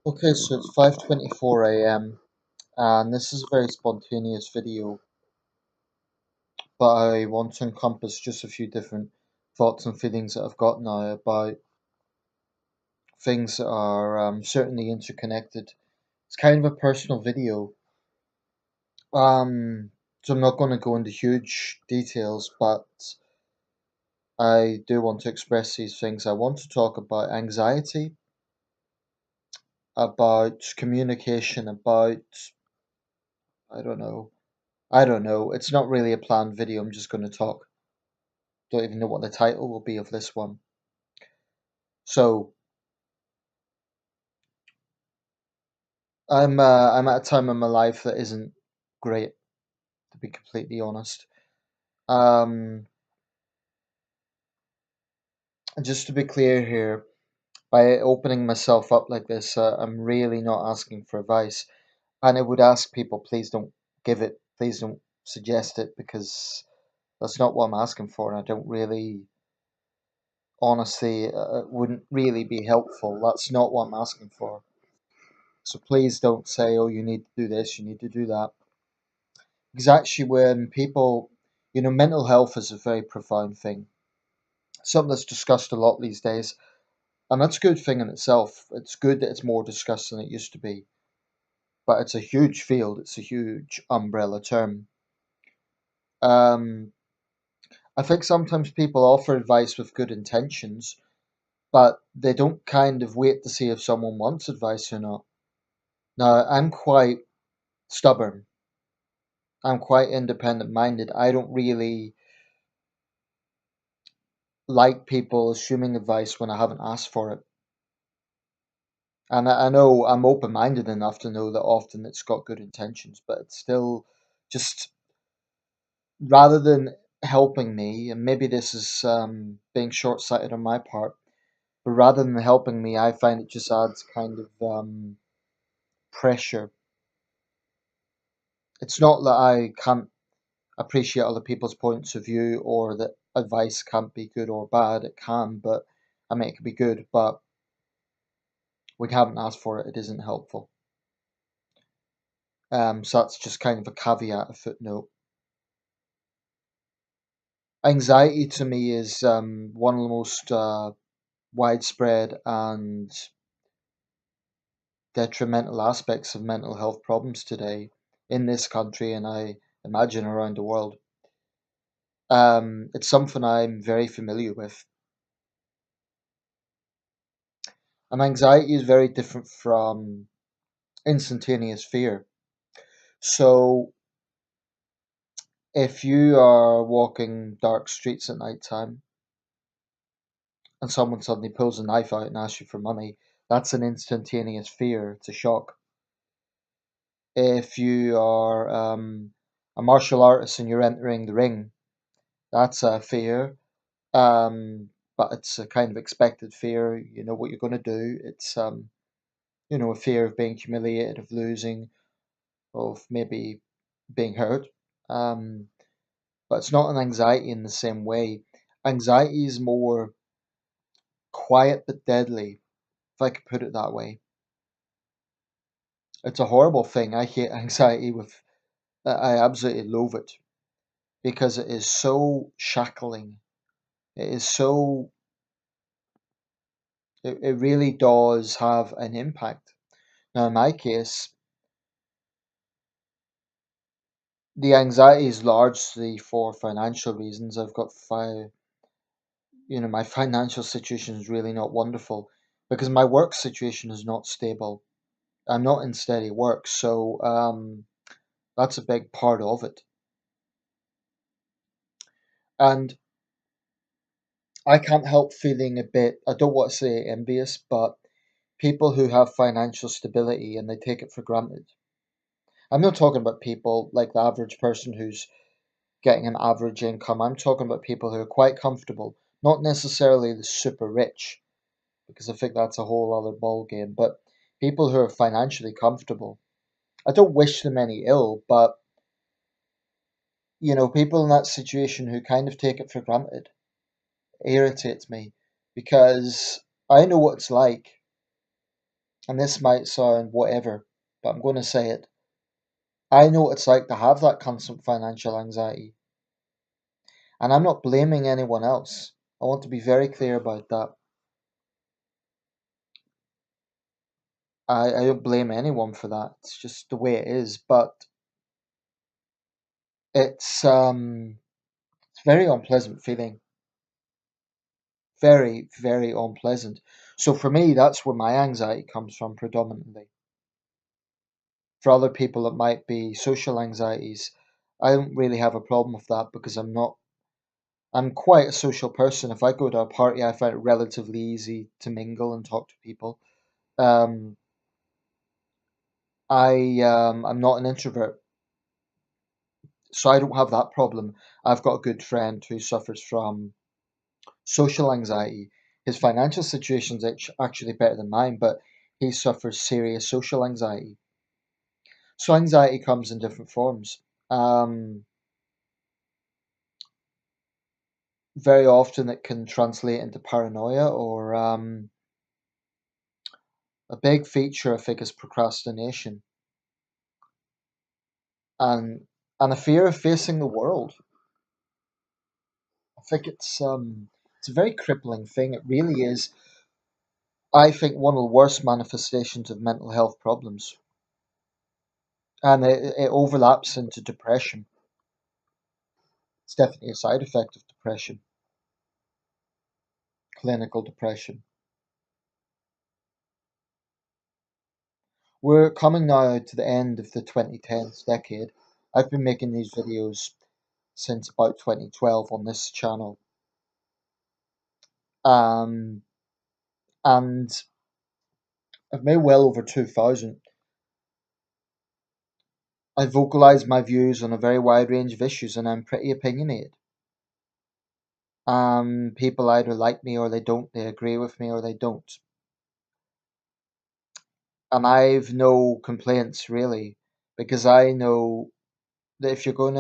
Okay, so it's 5:24 a.m. and this is a very spontaneous video, but I want to encompass just a few different thoughts and feelings that I've got now about things that are certainly interconnected. It's kind of a personal video, so I'm not going to go into huge details, but I do want to express these things. I want to talk about anxiety, about communication, about I don't know. I don't know. It's not really a planned video. I'm just going to talk. Don't even know what the title will be of this one. So I'm at a time in my life that isn't great, to be completely honest. Um, and just to be clear here, by opening myself up like this, I'm really not asking for advice, and I would ask people, please don't give it, please don't suggest it, because that's not what I'm asking for, and I don't really, honestly, it wouldn't really be helpful. That's not what I'm asking for. So please don't say, oh, you need to do this, you need to do that. Because actually, when people, mental health is a very profound thing. Something that's discussed a lot these days, and that's a good thing in itself. It's good that it's more discussed than it used to be, but it's a huge field. It's a huge umbrella term. Um, I think sometimes people offer advice with good intentions, but they don't kind of wait to see if someone wants advice or not. Now, I'm quite stubborn. I'm quite independent minded. I don't really like people assuming advice when I haven't asked for it. And I know I'm open minded enough to know that often it's got good intentions, but it's still just rather than helping me, and maybe this is being short sighted on my part, but rather than helping me, I find it just adds kind of pressure. It's not that I can't appreciate other people's points of view or that advice can't be good or bad. It can, but I mean, it can be good, but we haven't asked for it. It isn't helpful. So that's just kind of a caveat, a footnote. Anxiety to me is one of the most widespread and detrimental aspects of mental health problems today in this country, and I imagine around the world. It's something I'm very familiar with. And anxiety is very different from instantaneous fear. So if you are walking dark streets at night time and someone suddenly pulls a knife out and asks you for money, that's an instantaneous fear. It's a shock. If you are a martial artist and you're entering the ring, that's a fear. But it's a kind of expected fear. You know what you're going to do. It's a fear of being humiliated, of losing, of maybe being hurt. Um, but it's not an anxiety in the same way. Anxiety is more quiet but deadly, if I could put it that way. It's a horrible thing. I hate anxiety with, I absolutely loathe it because it is so shackling. It is so, it really does have an impact. Now, in my case, the anxiety is largely for financial reasons. I've got my financial situation is really not wonderful because my work situation is not stable. I'm not in steady work, so that's a big part of it. And I can't help feeling a bit, I don't want to say envious, but people who have financial stability and they take it for granted. I'm not talking about people like the average person who's getting an average income. I'm talking about people who are quite comfortable, not necessarily the super rich, because I think that's a whole other ball game, but people who are financially comfortable. I don't wish them any ill, but people in that situation who kind of take it for granted irritates me because I know what it's like. And this might sound whatever, but I'm going to say it. I know what it's like to have that constant financial anxiety, and I'm not blaming anyone else. I want to be very clear about that. I don't blame anyone for that. It's just the way it is. But it's very unpleasant feeling. Very, very unpleasant. So for me, that's where my anxiety comes from predominantly. For other people, it might be social anxieties. I don't really have a problem with that because I'm quite a social person. If I go to a party, I find it relatively easy to mingle and talk to people. Um, I'm not an introvert, so I don't have that problem. I've got a good friend who suffers from social anxiety. His financial situation's actually better than mine, but he suffers serious social anxiety. So anxiety comes in different forms. Um, Very often it can translate into paranoia or a big feature I think is procrastination and and a fear of facing the world. I think it's a very crippling thing. It really is. I think one of the worst manifestations of mental health problems, and it overlaps into depression. It's definitely a side effect of depression, clinical depression. We're coming now to the end of the 2010s decade. I've been making these videos since about 2012 on this channel. Um, and I've made well over 2,000. I vocalize my views on a very wide range of issues and I'm pretty opinionated. People either like me or they don't, they agree with me or they don't. And I've no complaints really, because I know that if you're going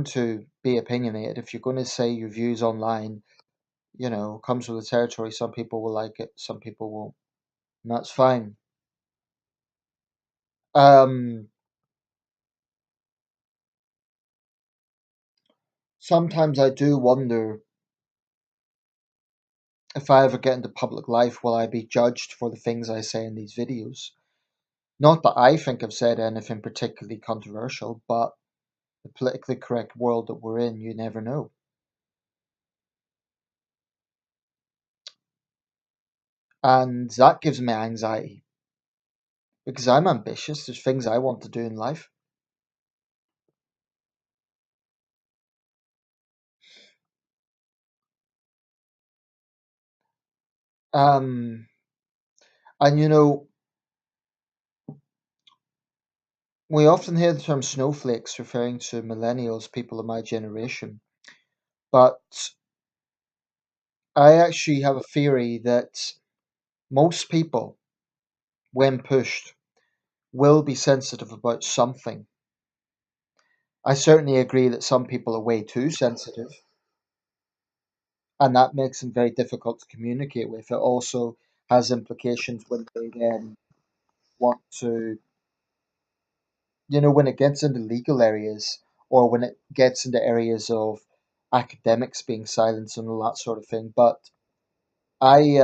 to be opinionated, if you're going to say your views online, comes with the territory. Some people will like it, some people won't. And that's fine. Um, Sometimes I do wonder if I ever get into public life, will I be judged for the things I say in these videos? Not that I think I've said anything particularly controversial, but the politically correct world that we're in, you never know. And that gives me anxiety because I'm ambitious. There's things I want to do in life. Um, and we often hear the term snowflakes referring to millennials, people of my generation. But I actually have a theory that most people, when pushed, will be sensitive about something. I certainly agree that some people are way too sensitive, and that makes them very difficult to communicate with. It also has implications when they then want to, when it gets into legal areas or when it gets into areas of academics being silenced and all that sort of thing. But I,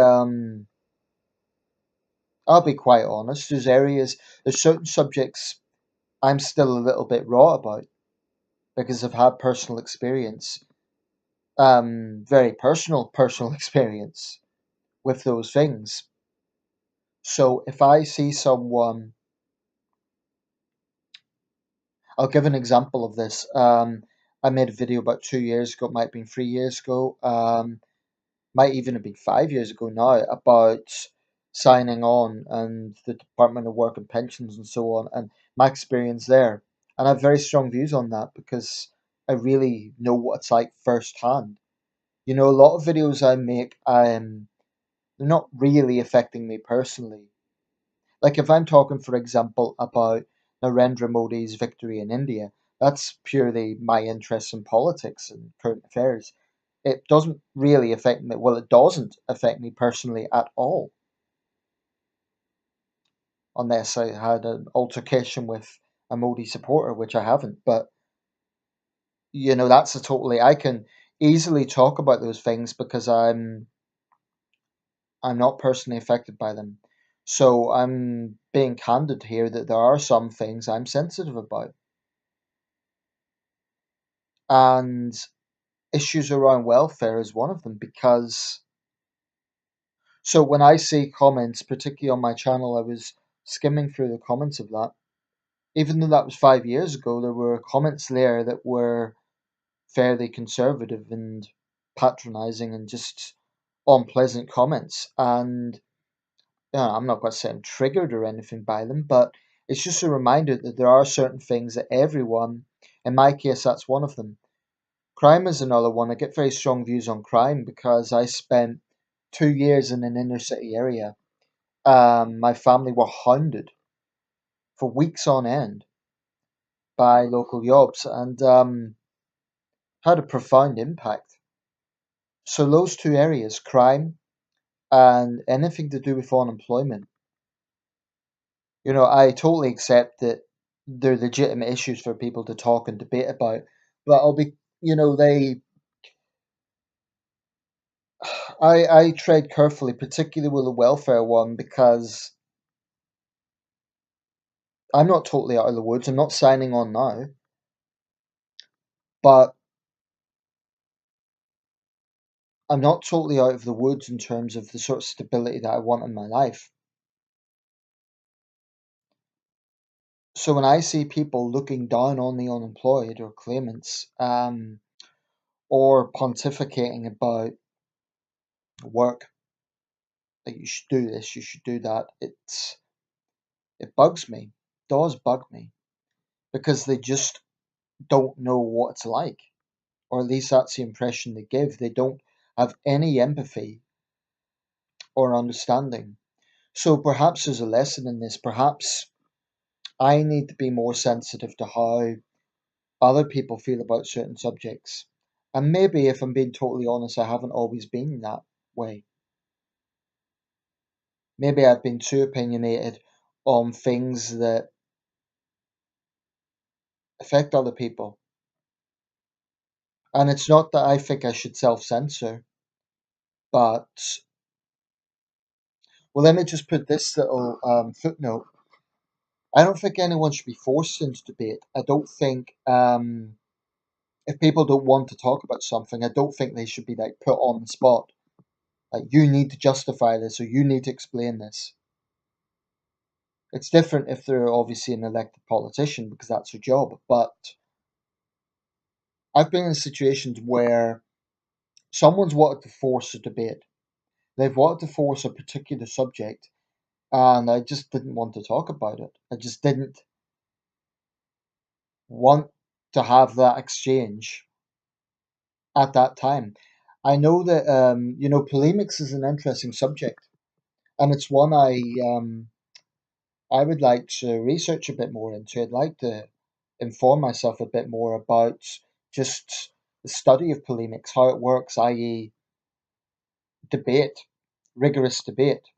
I'll be quite honest. There's certain subjects I'm still a little bit raw about because I've had personal experience, very personal experience with those things. So if I see someone, I'll give an example of this. I made a video about 2 years ago, it might have been 3 years ago, might even have been 5 years ago now, about signing on and the Department of Work and Pensions and so on, and my experience there. And I have very strong views on that because I really know what it's like firsthand. A lot of videos I make, they're not really affecting me personally. Like if I'm talking, for example, about Narendra Modi's victory in India, that's purely my interest in politics and current affairs. It doesn't really affect me. Well, it doesn't affect me personally at all. unless I had an altercation with a Modi supporter, which I haven't. But that's a totally I can easily talk about those things because I'm not personally affected by them. So I'm being candid here that there are some things I'm sensitive about. And issues around welfare is one of them because so when I see comments, particularly on my channel, I was skimming through the comments of that. Even though that was 5 years ago, there were comments there that were fairly conservative and patronizing and just unpleasant comments. And I'm not going to say I'm triggered or anything by them, but it's just a reminder that there are certain things that everyone, in my case, that's one of them. Crime is another one. I get very strong views on crime because I spent 2 years in an inner city area. My family were hounded for weeks on end by local yobs and had a profound impact. So those two areas, crime and anything to do with unemployment, I totally accept that they're legitimate issues for people to talk and debate about. But I'll be, they, I tread carefully, particularly with the welfare one, because I'm not totally out of the woods. I'm not signing on now, but I'm not totally out of the woods in terms of the sort of stability that I want in my life. So when I see people looking down on the unemployed or claimants, or pontificating about work, that you should do this, you should do that, it bugs me. It does bug me because they just don't know what it's like, or at least that's the impression they give. They don't have any empathy or understanding. So perhaps there's a lesson in this. Perhaps I need to be more sensitive to how other people feel about certain subjects. And maybe, if I'm being totally honest, I haven't always been that way. Maybe I've been too opinionated on things that affect other people. And it's not that I think I should self censor, but, well, let me just put this little footnote. I don't think anyone should be forced into debate. I don't think if people don't want to talk about something, I don't think they should be like put on the spot. Like, you need to justify this or you need to explain this. It's different if they're obviously an elected politician because that's their job. But I've been in situations where someone's wanted to force a debate. They've wanted to force a particular subject, and I just didn't want to talk about it. I just didn't want to have that exchange at that time. I know that polemics is an interesting subject, and it's one I would like to research a bit more into. I'd like to inform myself a bit more about just the study of polemics, how it works, i.e., debate, rigorous debate.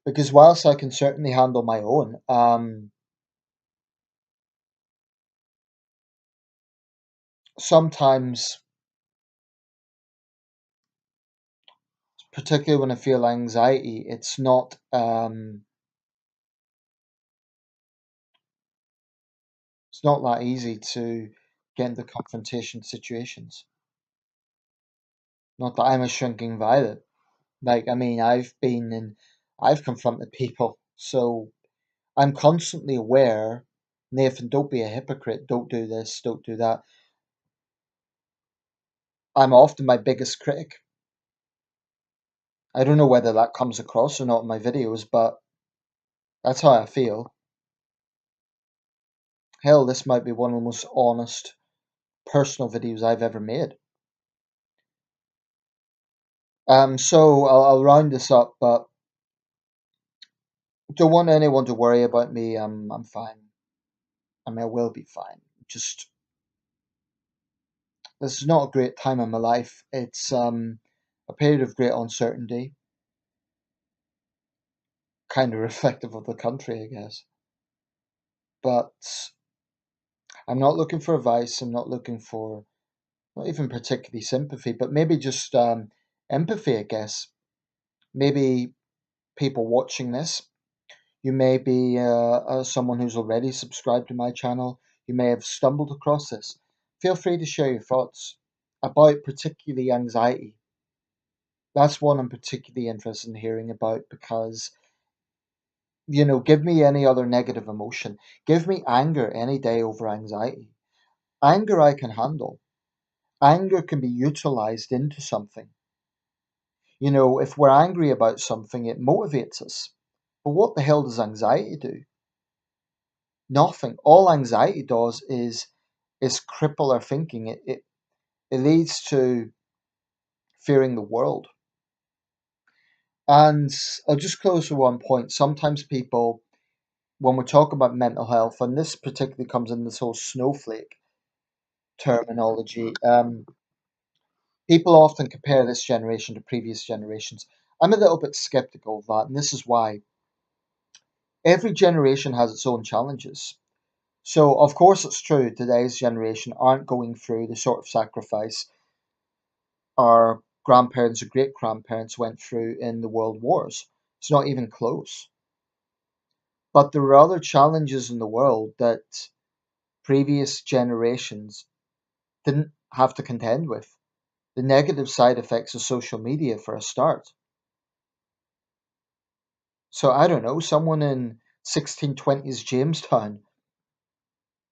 Because whilst I can certainly handle my own, sometimes, particularly when I feel anxiety, it's not that easy to get into confrontation situations. Not that I'm a shrinking violet. Like, I mean, I've confronted people, so I'm constantly aware, Nathan, don't be a hypocrite, don't do this, don't do that. I'm often my biggest critic. I don't know whether that comes across or not in my videos, but that's how I feel. Hell, this might be one of the most honest personal videos I've ever made. So I'll round this up, but don't want anyone to worry about me. I'm fine. I mean, I will be fine. Just this is not a great time in my life. It's a period of great uncertainty. kind of reflective of the country, I guess. But I'm not looking for advice. I'm not looking for not even particularly sympathy, but maybe just empathy, I guess. Maybe people watching this, you may be someone who's already subscribed to my channel. You may have stumbled across this. Feel free to share your thoughts about particularly anxiety. That's one I'm particularly interested in hearing about because, give me any other negative emotion. Give me anger any day over anxiety. Anger I can handle. Anger can be utilized into something. If we're angry about something, it motivates us. But what the hell does anxiety do? Nothing. All anxiety does is cripple our thinking. It leads to fearing the world. And I'll just close with one point. Sometimes people, when we talk about mental health, and this particularly comes in this whole snowflake terminology, people often compare this generation to previous generations. I'm a little bit skeptical of that, and this is why. Every generation has its own challenges. So, of course, it's true today's generation aren't going through the sort of sacrifice our grandparents or great grandparents went through in the world wars. It's not even close. But there are other challenges in the world that previous generations didn't have to contend with. The negative side effects of social media, for a start. So, I don't know, someone in 1620s Jamestown,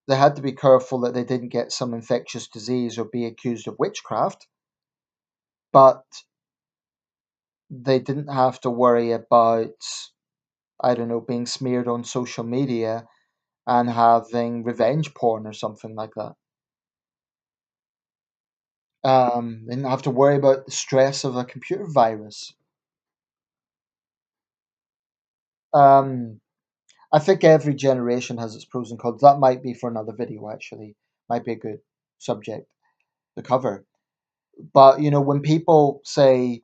they had to be careful that they didn't get some infectious disease or be accused of witchcraft, but they didn't have to worry about, I don't know, being smeared on social media and having revenge porn or something like that. They didn't have to worry about the stress of a computer virus. Um, I think every generation has its pros and cons. That might be for another video, actually. Might be a good subject to cover. But, when people say,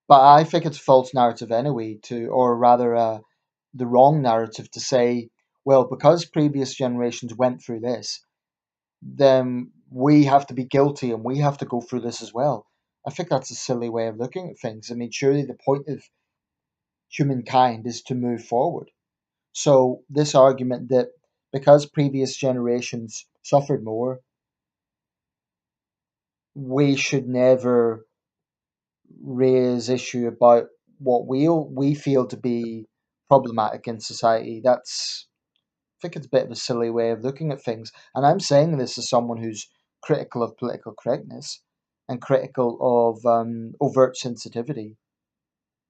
but I think it's a false narrative anyway, or rather, the wrong narrative to say, well, because previous generations went through this, then we have to be guilty and we have to go through this as well. I think that's a silly way of looking at things. I mean, surely the point of humankind is to move forward. So, this argument that because previous generations suffered more, we should never raise issue about what we feel to be problematic in society. I think it's a bit of a silly way of looking at things. And I'm saying this as someone who's critical of political correctness and critical of overt sensitivity.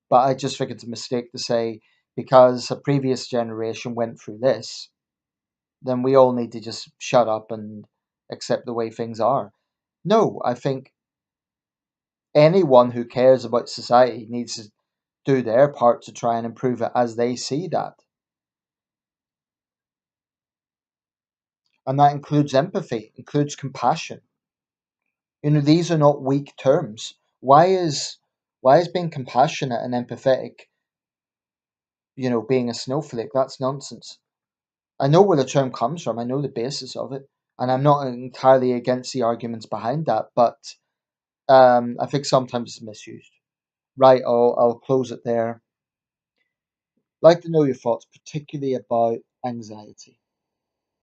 But I just think it's a mistake to say because a previous generation went through this, then we all need to just shut up and accept the way things are. No, I think anyone who cares about society needs to do their part to try and improve it as they see that. And that includes empathy, includes compassion. These are not weak terms. Why is being compassionate and empathetic, being a snowflake? That's nonsense. I know where the term comes from. I know the basis of it, and I'm not entirely against the arguments behind that. But I think sometimes it's misused. Right, I'll close it there. I'd like to know your thoughts, particularly about anxiety.